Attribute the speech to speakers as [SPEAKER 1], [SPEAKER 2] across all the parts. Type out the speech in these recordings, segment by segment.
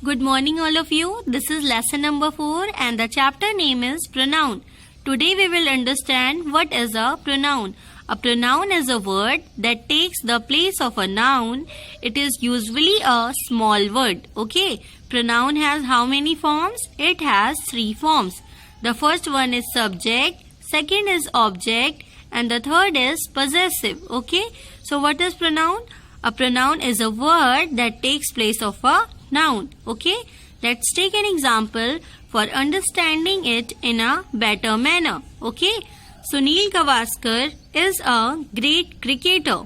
[SPEAKER 1] Good morning all of you. This is lesson number 4 and the chapter name is pronoun. Today we will understand what is a pronoun. A pronoun is a word that takes the place of a noun. It is usually a small word. Okay. Pronoun has how many forms? It has 3 forms. The first one is subject, second is object and the third is possessive. Okay. So what is pronoun? A pronoun is a word that takes place of a noun. Okay. Let's take an example for understanding it in a better manner. Okay. Sunil Gavaskar is a great cricketer.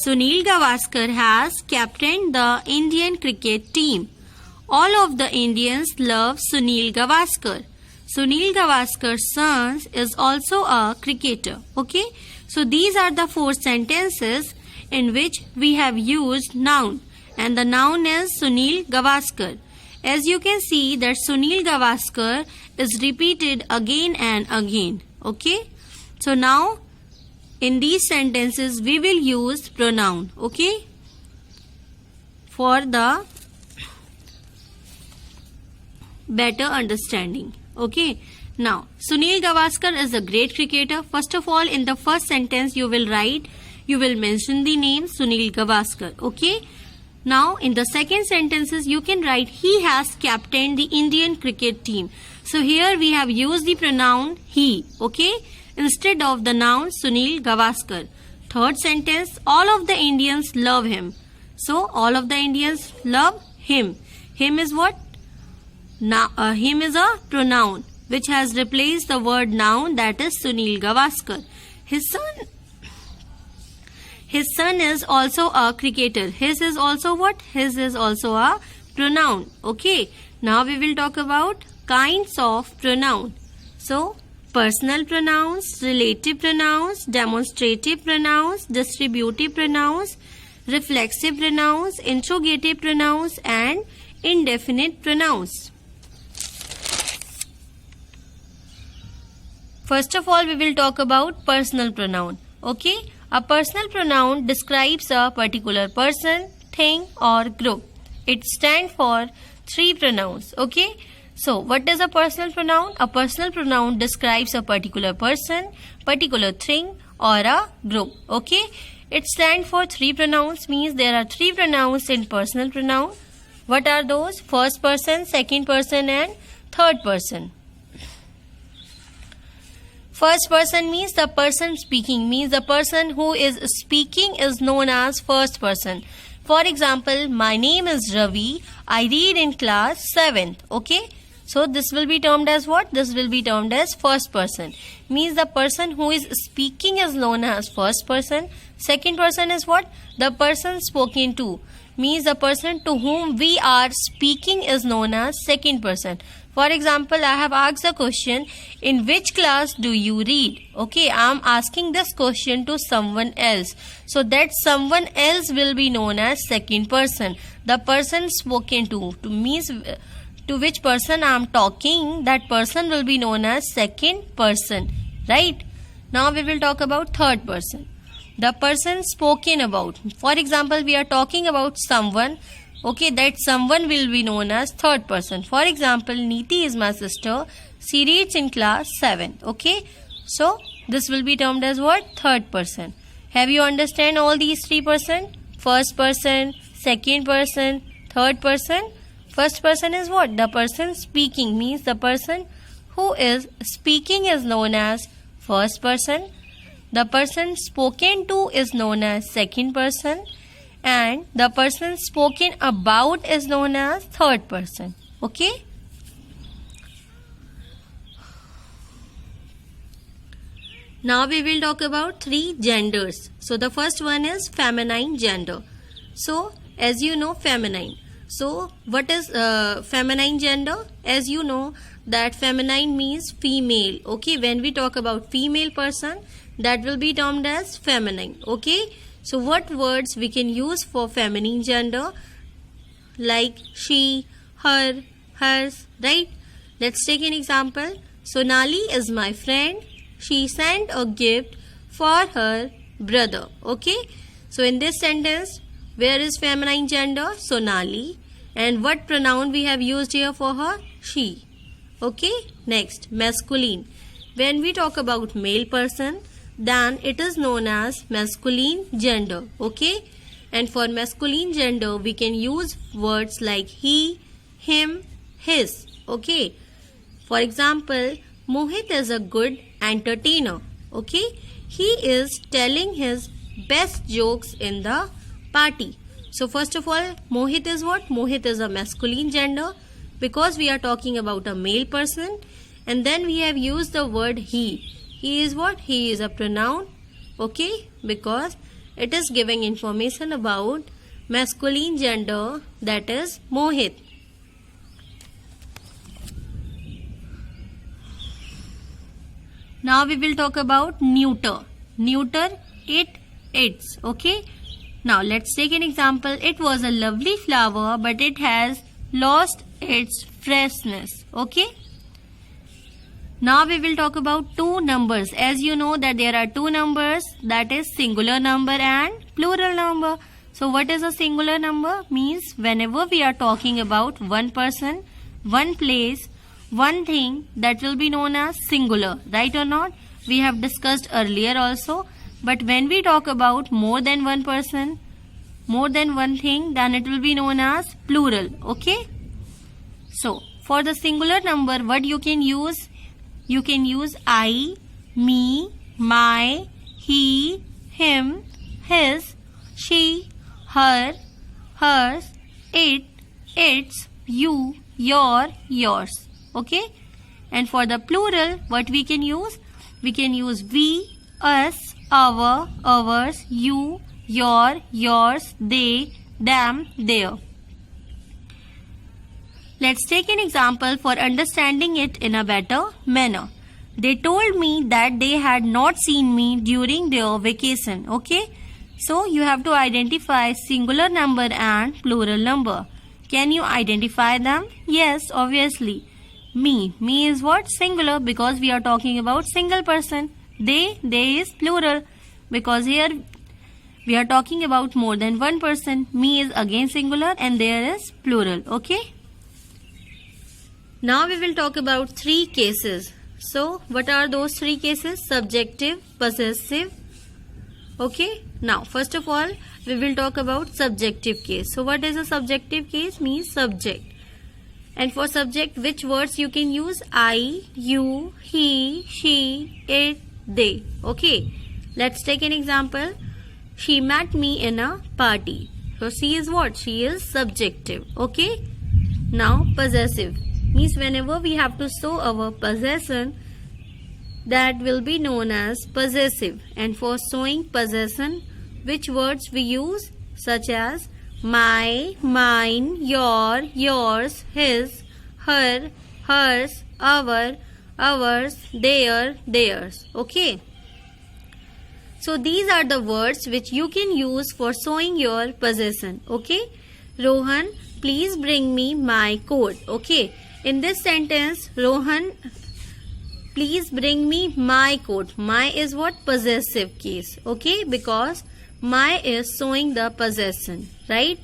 [SPEAKER 1] Sunil Gavaskar has captained the Indian cricket team. All of the Indians love Sunil Gavaskar. Sunil Gavaskar's son is also a cricketer. Okay. So these are the 4 sentences in which we have used noun. And the noun is Sunil Gavaskar. As you can see that Sunil Gavaskar is repeated again and again. Okay. So now in these sentences we will use pronoun. Okay. For the better understanding. Okay. Now Sunil Gavaskar is a great cricketer. First of all, in the first sentence you will mention the name Sunil Gavaskar. Okay. Now in the second sentences you can write he has captained the Indian cricket team. So here we have used the pronoun he. Okay. Instead of the noun Sunil Gavaskar. Third sentence, all of the Indians love him. So all of the Indians love him. Him is what? Him is a pronoun which has replaced the word noun, that is Sunil Gavaskar. His son is also a cricketer. His is also what? His is also a pronoun. Okay. Now we will talk about kinds of pronoun. So personal pronouns, relative pronouns, demonstrative pronouns, distributive pronouns, reflexive pronouns, interrogative pronouns and indefinite pronouns. First of all, we will talk about personal pronoun. Okay. A personal pronoun describes a particular person, thing or group. It stands for 3 pronouns. Okay. So, what is a personal pronoun? A personal pronoun describes a particular person, particular thing or a group. Okay. It stands for 3 pronouns, means there are 3 pronouns in personal pronoun. What are those? First person, second person and third person. First person means the person speaking, means the person who is speaking is known as first person. For example, my name is Ravi. I read in class 7th. Okay. So this will be termed as what? This will be termed as first person. Means the person who is speaking is known as first person. Second person is what? The person spoken to. Means the person to whom we are speaking is known as second person. For example, I have asked a question, in which class do you read? Okay, I am asking this question to someone else. So that someone else will be known as second person. The person spoken to means to which person I am talking, that person will be known as second person. Right? Now we will talk about third person. The person spoken about. For example, we are talking about someone. Okay, that someone will be known as third person. For example, Neeti is my sister. She reads in class 7. Okay, so this will be termed as what? Third person. Have you understand all these 3 person? First person, second person, third person. First person is what? The person speaking, means the person who is speaking is known as first person. The person spoken to is known as second person. And the person spoken about is known as third person. Okay. Now we will talk about 3 genders. So the first one is feminine gender. So as you know, feminine. So what is feminine gender? As you know that feminine means female. Okay. When we talk about female person, that will be termed as feminine. Okay. So what words we can use for feminine gender? Like she, her, hers, right? Let's take an example. Sonali is my friend. She sent a gift for her brother. Okay. So in this sentence, where is feminine gender? Sonali. And what pronoun we have used here for her? She. Okay. Next, masculine. When we talk about male person, then it is known as masculine gender. Okay. And for masculine gender, we can use words like he, him, his. Okay. For example, Mohit is a good entertainer. Okay. He is telling his best jokes in the party. So first of all, Mohit is what? Mohit is a masculine gender because we are talking about a male person. And then we have used the word he. He is what? He is a pronoun. Okay. Because it is giving information about masculine gender, that is Mohit. Now we will talk about neuter. Neuter, it, its. Okay. Now let's take an example. It was a lovely flower, but it has lost its freshness. Okay. Now we will talk about two numbers. As you know that there are two numbers, that is singular number and plural number. So what is a singular number? Means whenever we are talking about one person, one place, one thing, that will be known as singular, right or not? We have discussed earlier also. But when we talk about more than one person, more than one thing, then it will be known as plural. Okay. So for the singular number, what you can use? You can use I, me, my, he, him, his, she, her, hers, it, its, you, your, yours. Okay. And for the plural, what we can use? We can use we, us, our, ours, you, your, yours, they, them, their. Let's take an example for understanding it in a better manner. They told me that they had not seen me during their vacation. Okay. So you have to identify singular number and plural number. Can you identify them? Yes, obviously. Me. Me is what? Singular, because we are talking about single person. They is plural, because here we are talking about more than one person. Me is again singular and there is plural. Okay. Now we will talk about three cases. So what are those three cases? Subjective, possessive. Okay. Now first of all, we will talk about subjective case. So what is a subjective case? Means subject. And for subject, which words you can use? I, you, he, she, it, they. Okay. Let's take an example. She met me in a party. So she is what? She is subjective. Okay. Now possessive. Means whenever we have to show our possession, that will be known as possessive. And for showing possession, which words we use? Such as my, mine, your, yours, his, her, hers, our, ours, their, theirs. Okay. So these are the words which you can use for showing your possession. Okay. Rohan, please bring me my coat. Okay. In this sentence, Rohan, please bring me my coat. My is what? Possessive case. Okay. Because my is showing the possession, right?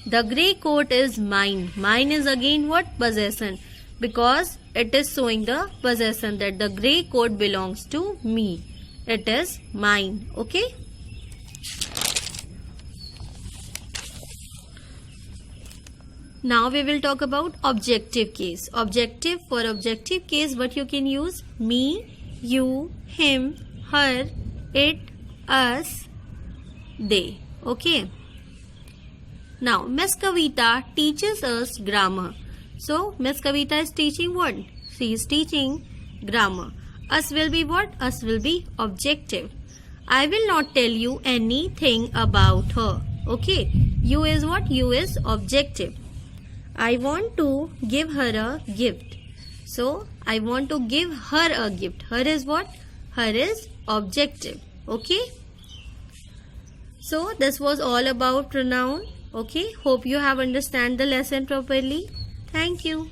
[SPEAKER 1] The grey coat is mine. Mine is again what? Possession. Because it is showing the possession that the grey coat belongs to me. It is mine. Okay. Now we will talk about objective case. Objective, for objective case, what you can use? Me, you, him, her, it, us, they. Okay. Now Miss Kavita teaches us grammar. So Miss Kavita is teaching what? She is teaching grammar. Us will be what? Us will be objective. I will not tell you anything about her. Okay. You is what? You is objective. I want to give her a gift. So I want to give her a gift. Her is what? Her is objective. Okay. So this was all about pronoun. Okay. Hope you have understand the lesson properly. Thank you.